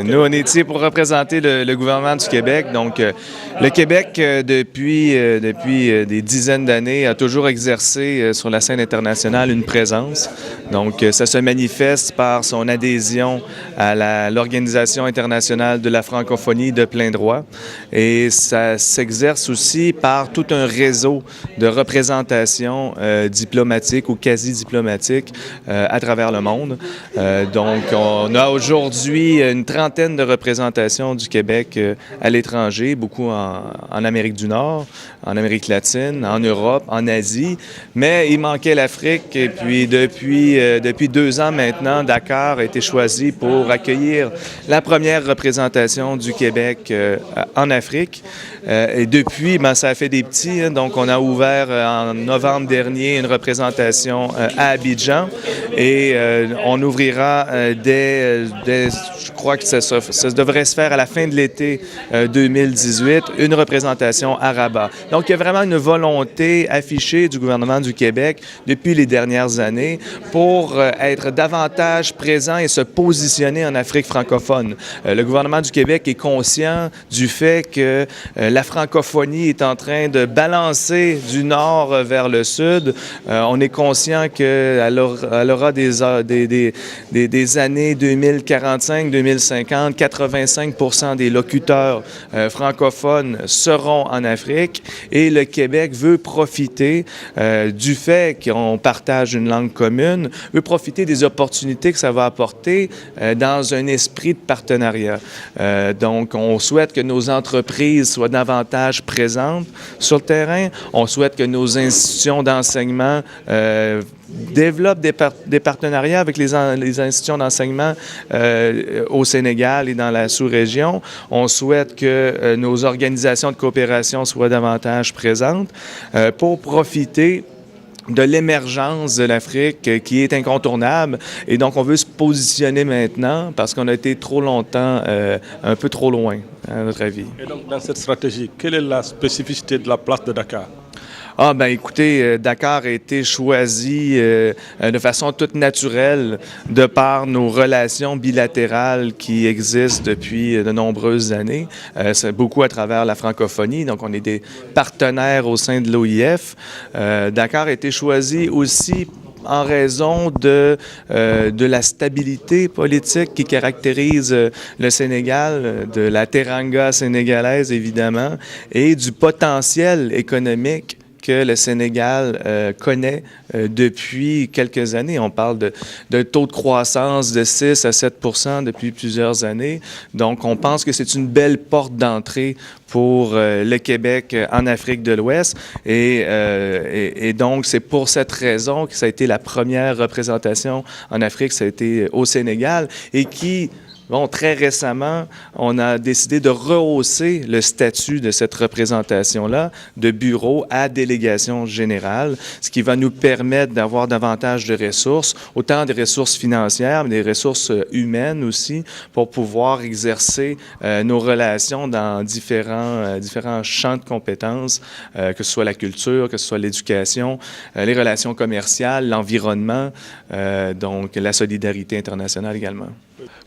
Nous, on est ici pour représenter le gouvernement du Québec. Donc, le Québec, depuis des dizaines d'années, a toujours exercé sur la scène internationale une présence. Donc, ça se manifeste par son adhésion à l'Organisation internationale de la francophonie de plein droit. Et ça s'exerce aussi par tout un réseau de représentation diplomatique ou quasi-diplomatique à travers le monde. Donc, on a aujourd'hui une trentaine de représentations du Québec à l'étranger, beaucoup en Amérique du Nord, en Amérique latine, en Europe, en Asie, mais il manquait l'Afrique et puis depuis 2 ans maintenant, Dakar a été choisi pour accueillir la première représentation du Québec en Afrique. Et depuis, ça a fait des petits, hein, donc on a ouvert en novembre dernier une représentation à Abidjan et on ouvrira je crois que ça devrait se faire à la fin de l'été 2018, une représentation à Rabat. Donc, il y a vraiment une volonté affichée du gouvernement du Québec depuis les dernières années pour être davantage présent et se positionner en Afrique francophone. Le gouvernement du Québec est conscient du fait que la francophonie est en train de balancer du nord vers le sud. On est conscient qu'elle aura des années 2045, 2050, 85% des locuteurs francophones seront en Afrique et le Québec veut profiter du fait qu'on partage une langue commune, veut profiter des opportunités que ça va apporter dans un esprit de partenariat. Donc, on souhaite que nos entreprises soient davantage présentes sur le terrain. On souhaite que nos institutions d'enseignement développent des partenariats avec les institutions d'enseignement au Sénégal et dans la sous-région. On souhaite que nos organisations de coopération soient davantage présentes pour profiter de l'émergence de l'Afrique qui est incontournable. Et donc, on veut se positionner maintenant parce qu'on a été trop longtemps un peu trop loin, à notre avis. Et donc, dans cette stratégie, quelle est la spécificité de la place de Dakar? Écoutez, Dakar a été choisi de façon toute naturelle de par nos relations bilatérales qui existent depuis de nombreuses années. C'est beaucoup à travers la francophonie, donc on est des partenaires au sein de l'OIF. Dakar a été choisi aussi en raison de la stabilité politique qui caractérise le Sénégal, de la teranga sénégalaise évidemment, et du potentiel économique que le Sénégal connaît depuis quelques années. On parle de taux de croissance de 6 à 7% depuis plusieurs années. Donc, on pense que c'est une belle porte d'entrée pour le Québec en Afrique de l'Ouest. Et donc, c'est pour cette raison que ça a été la première représentation en Afrique, ça a été au Sénégal, et qui... Bon, très récemment, on a décidé de rehausser le statut de cette représentation-là de bureau à délégation générale, ce qui va nous permettre d'avoir davantage de ressources, autant des ressources financières, mais des ressources humaines aussi, pour pouvoir exercer nos relations dans différents champs de compétences, que ce soit la culture, que ce soit l'éducation, les relations commerciales, l'environnement, donc la solidarité internationale également.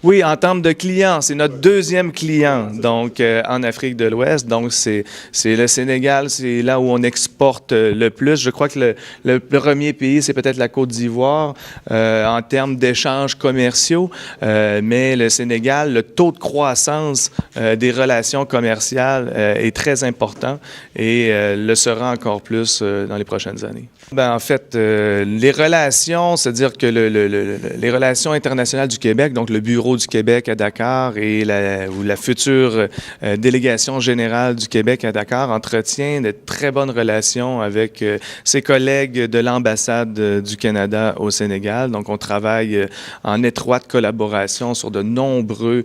Oui, en termes de clients, c'est notre deuxième client, donc en Afrique de l'Ouest. Donc, c'est le Sénégal, c'est là où on exporte le plus. Je crois que le premier pays, c'est peut-être la Côte d'Ivoire en termes d'échanges commerciaux, mais le Sénégal, le taux de croissance des relations commerciales est très important et le sera encore plus dans les prochaines années. En fait, les relations, c'est-à-dire que les relations internationales du Québec, donc le Bureau du Québec à Dakar et la future délégation générale du Québec à Dakar entretient de très bonnes relations avec ses collègues de l'ambassade du Canada au Sénégal. Donc, on travaille en étroite collaboration sur de nombreux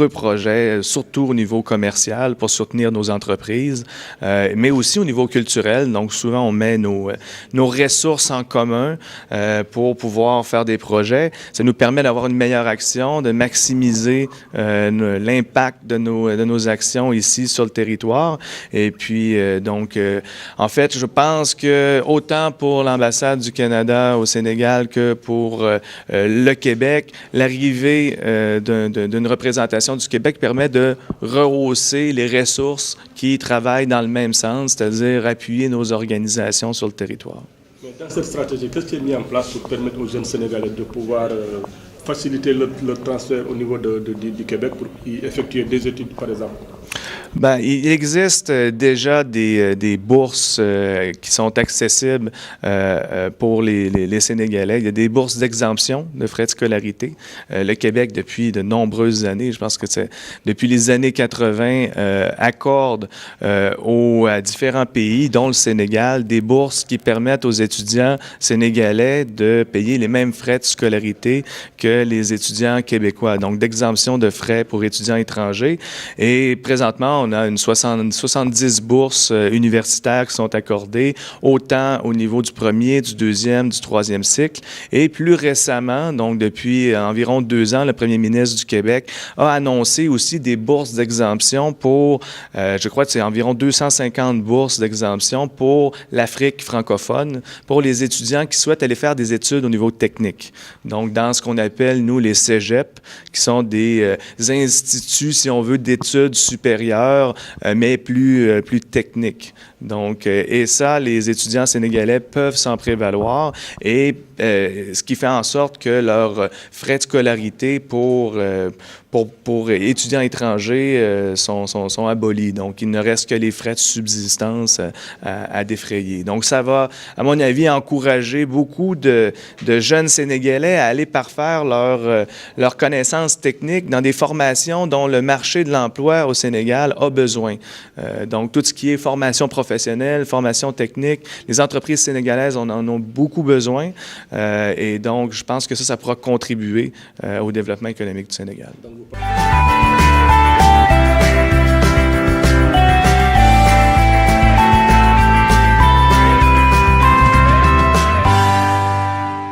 projets, surtout au niveau commercial pour soutenir nos entreprises, mais aussi au niveau culturel. Donc, souvent, on met nos ressources en commun pour pouvoir faire des projets. Ça nous permet d'avoir d'avoir une meilleure action, de maximiser l'impact de nos actions ici sur le territoire. Et puis, en fait, je pense que autant pour l'ambassade du Canada au Sénégal que pour le Québec, l'arrivée d'une représentation du Québec permet de rehausser les ressources qui travaillent dans le même sens, c'est-à-dire appuyer nos organisations sur le territoire. Mais dans cette stratégie, qu'est-ce qui est mis en place pour permettre aux jeunes Sénégalais de pouvoir faciliter le transfert au niveau du Québec pour y effectuer des études, par exemple? Bien, il existe déjà des bourses qui sont accessibles pour les Sénégalais. Il y a des bourses d'exemption de frais de scolarité. Le Québec, depuis de nombreuses années, je pense que c'est depuis les années 80, accorde à différents pays, dont le Sénégal, des bourses qui permettent aux étudiants sénégalais de payer les mêmes frais de scolarité que les étudiants québécois. Donc, d'exemption de frais pour étudiants étrangers. Et présentement, on a une 70 bourses universitaires qui sont accordées, autant au niveau du premier, du deuxième, du troisième cycle. Et plus récemment, donc depuis environ 2 ans, le premier ministre du Québec a annoncé aussi des bourses d'exemption pour, je crois que c'est environ 250 bourses d'exemption pour l'Afrique francophone, pour les étudiants qui souhaitent aller faire des études au niveau technique. Donc, dans ce qu'on appelle, nous, les cégep, qui sont des instituts, si on veut, d'études supérieures, mais plus techniques. Donc, et ça, les étudiants sénégalais peuvent s'en prévaloir, et ce qui fait en sorte que leurs frais de scolarité pour étudiants étrangers sont abolis. Donc, il ne reste que les frais de subsistance à défrayer. Donc, ça va, à mon avis, encourager beaucoup de jeunes Sénégalais à aller parfaire leurs connaissances techniques dans des formations dont le marché de l'emploi au Sénégal a besoin. Donc, tout ce qui est formation professionnelle, formation technique, les entreprises sénégalaises en ont beaucoup besoin. Et donc, je pense que ça pourra contribuer au développement économique du Sénégal.